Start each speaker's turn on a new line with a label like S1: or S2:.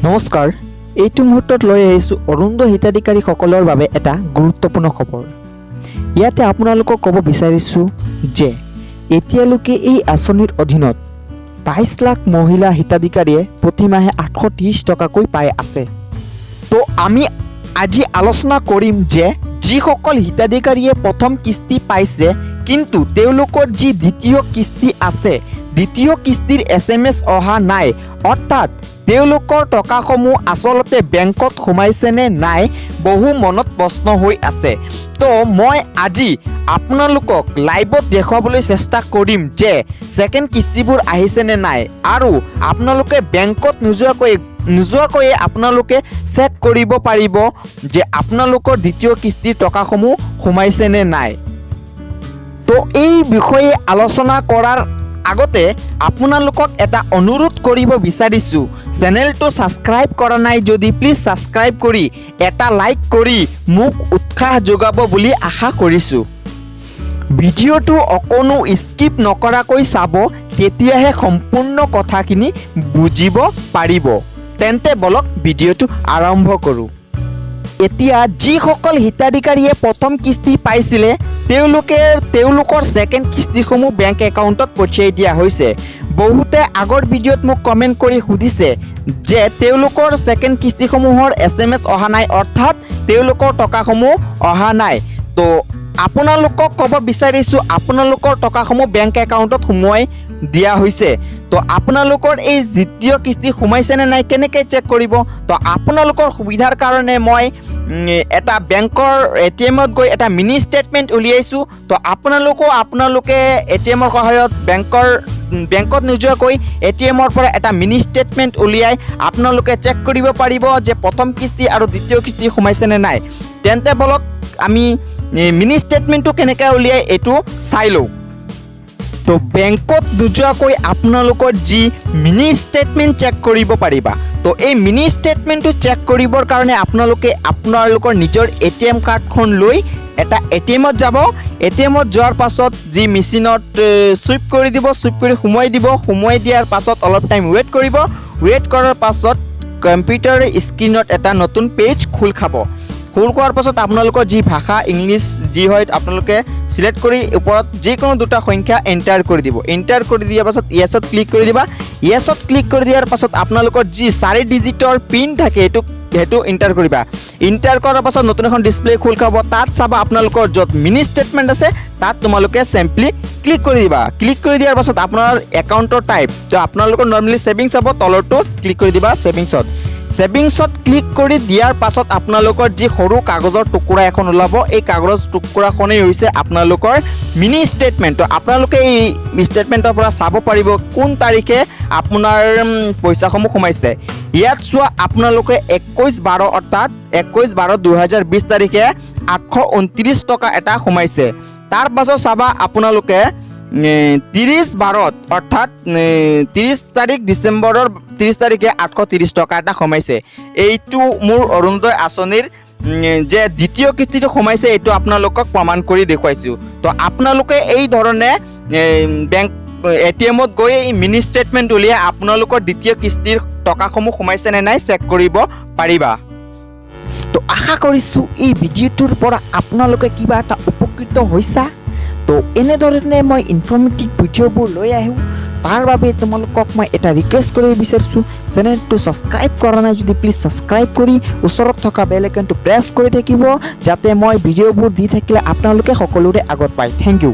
S1: নমস্কাৰ, এইটো মুহূৰ্তত লৈ আহিছোঁ অৰুণোদয় হিতাধিকাৰীসকলৰ বাবে এটা গুৰুত্বপূৰ্ণ খবৰ। ইয়াতে আপোনালোকক ক'ব বিচাৰিছোঁ যে এতিয়ালৈকে এই আঁচনিৰ অধীনত ২২ লাখ মহিলা হিতাধিকাৰীয়ে প্ৰতিমাহে ৮৩০ টকাকৈ পাই আছে। তো আমি আজি আলোচনা কৰিম যে যিসকল হিতাধিকাৰীয়ে প্ৰথম কিস্তি পাইছে কিন্তু তেওঁলোকৰ যি দ্বিতীয় কিস্তি আছে, দ্বিতীয় কিস্তিৰ SMS অহা নাই, অৰ্থাৎ তেওঁলোকৰ টকাসমূহ আচলতে বেংকত সোমাইছে নে নাই, বহু মনত প্ৰশ্ন হৈ আছে। তো মই আজি আপোনালোকক লাইভত দেখুৱাবলৈ চেষ্টা কৰিম যে ছেকেণ্ড কিস্তিবোৰ আহিছে নে নাই, আৰু আপোনালোকে বেংকত নোযোৱাকৈয়ে আপোনালোকে চেক কৰিব পাৰিব যে আপোনালোকৰ দ্বিতীয় কিস্তিৰ টকাসমূহ সোমাইছে নে নাই। তো এই বিষয়ে আলোচনা কৰাৰ আগতে আপোনালোকক এটা অনুৰোধ কৰিব বিচাৰিছোঁ, চেনেলটো ছাবস্ক্ৰাইব কৰা নাই যদি প্লিজ ছাবস্ক্ৰাইব কৰি এটা লাইক কৰি মোক উৎসাহ যোগাব বুলি আশা কৰিছোঁ। ভিডিঅ'টো অকণো স্কিপ নকৰাকৈ চাব, তেতিয়াহে সম্পূৰ্ণ কথাখিনি বুজিব পাৰিব। তেন্তে বলক ভিডিঅ'টো আৰম্ভ কৰোঁ। এতিয়া যিসকল হিতাধিকাৰীয়ে প্ৰথম কিস্তি পাইছিলে তেওঁলোকৰ ছেকেণ্ড কিস্তিসমূহ বেংক একাউণ্টত পঠিয়াই দিয়া হৈছে। বহুতে আগৰ ভিডিঅ'ত মোক কমেণ্ট কৰি সুধিছে যে তেওঁলোকৰ ছেকেণ্ড কিস্তিসমূহৰ SMS অহা নাই, অৰ্থাৎ তেওঁলোকৰ টকাসমূহ অহা নাই। তো আপোনালোকক ক'ব বিচাৰিছোঁ আপোনালোকৰ টকাসমূহ বেংক একাউণ্টত সোমোৱাই দিয়া হৈছে। তো আপোনালোকৰ এই দ্বিতীয় কিস্তি সোমাইছে নে নাই কেনেকৈ চেক কৰিব? তো আপোনালোকৰ সুবিধাৰ কাৰণে মই এটা বেংকৰ ATMত গৈ এটা মিনি ষ্টেটমেণ্ট উলিয়াইছোঁ। তো আপোনালোকে ATMৰ সহায়ত বেংকত নোযোৱাকৈ ATMৰ পৰা এটা মিনি ষ্টেটমেণ্ট উলিয়াই আপোনালোকে চেক কৰিব পাৰিব যে প্ৰথম কিস্তি আৰু দ্বিতীয় কিস্তি সোমাইছে নে নাই। তেন্তে বলক আমি মিনি ষ্টেটমেণ্টটো কেনেকৈ উলিয়াই এইটো চাই লওঁ। তো বেংকত নোযোৱাকৈ আপোনালোকৰ যি মিনি ষ্টেটমেণ্ট চেক কৰিব পাৰিবা। তো এই মিনি ষ্টেটমেণ্টটো চেক কৰিবৰ কাৰণে আপোনালোকৰ নিজৰ ATM কাৰ্ডখন লৈ এটা ATMত যাব। ATMত যোৱাৰ পাছত যি মেচিনত চুইপ কৰি দিব, চুইপ কৰি সোমোৱাই দিব। সোমোৱাই দিয়াৰ পাছত অলপ টাইম ৱেইট কৰিব। ৱেইট কৰাৰ পাছত কম্পিউটাৰ স্ক্ৰীণত এটা নতুন পেজ খোল খাব। খোল খোৱাৰ পাছত আপোনালোকৰ যি ভাষা ইংলিছ যি হয় আপোনালোকে চিলেক্ট কৰি ওপৰত যিকোনো দুটা সংখ্যা এণ্টাৰ কৰি দিব। এণ্টাৰ কৰি দিয়াৰ পাছত য়েছত ক্লিক কৰি দিবা। য়েছত ক্লিক কৰি দিয়াৰ পাছত আপোনালোকৰ যি 4 ডিজিটৰ পিন থাকে সেইটো এণ্টাৰ কৰিবা। এণ্টাৰ কৰাৰ পাছত নতুন এখন ডিছপ্লে খোল খাব। তাত চাবা আপোনালোকৰ য'ত মিনি ষ্টেটমেণ্ট আছে তাত তোমালোকে চিম্পলি ক্লিক কৰি দিবা। ক্লিক কৰি দিয়াৰ পাছত আপোনাৰ একাউণ্টৰ টাইপ, তো আপোনালোকৰ নৰ্মেলি ছেভিংছ হ'ব, তলৰটো ক্লিক কৰি দিবা ছেভিংছত ক্লিক কৰি দিয়াৰ পাছত আপোনালোকৰ যি সৰু কাগজৰ টুকুৰা এখন ওলাব, এই কাগজৰ টুকুৰাখনেই হৈছে আপোনালোকৰ মিনি ষ্টেটমেণ্ট। তো আপোনালোকে এই ষ্টেটমেণ্টৰ পৰা চাব পাৰিব কোন তাৰিখে আপোনাৰ পইচাসমূহ সোমাইছে। ইয়াত চোৱা আপোনালোকে 21/12 অৰ্থাৎ 21/12/2020 তাৰিখে 829 টকা এটা সোমাইছে। তাৰ পাছত চাবা আপোনালোকে 30/12 অৰ্থাৎ 30 তাৰিখ ডিচেম্বৰৰ 30 তাৰিখে 830 টকা এটা সোমাইছে। এইটো মোৰ অৰুণোদয় আঁচনিৰ যে দ্বিতীয় কিস্তিটো সোমাইছে এইটো আপোনালোকক প্ৰমাণ কৰি দেখুৱাইছোঁ। তো আপোনালোকে এই ধৰণে বেংক ATMত গৈ এই মিনি ষ্টেটমেণ্ট উলিয়াই আপোনালোকৰ দ্বিতীয় কিস্তিৰ টকাসমূহ সোমাইছে নে নাই চেক কৰিব পাৰিবা। তো আশা কৰিছোঁ এই ভিডিঅ'টোৰ পৰা আপোনালোকে কিবা এটা উপকৃত হৈছা। তো এনেধৰণে মই ইনফৰ্মেটিভ ভিডিঅ'বোৰ লৈ আহোঁ, তাৰ বাবে তোমালোকক মই এটা ৰিকুৱেষ্ট কৰিব বিচাৰিছোঁ, চেনেলটো ছাবস্ক্ৰাইব কৰা নাই যদি প্লিজ ছাবস্ক্ৰাইব কৰি ওচৰত থকা বেল আইকনটো প্ৰেছ কৰি থাকিব, যাতে মই ভিডিঅ'বোৰ দি থাকিলে আপোনালোকে সকলোৰে আগত পায়। Thank U.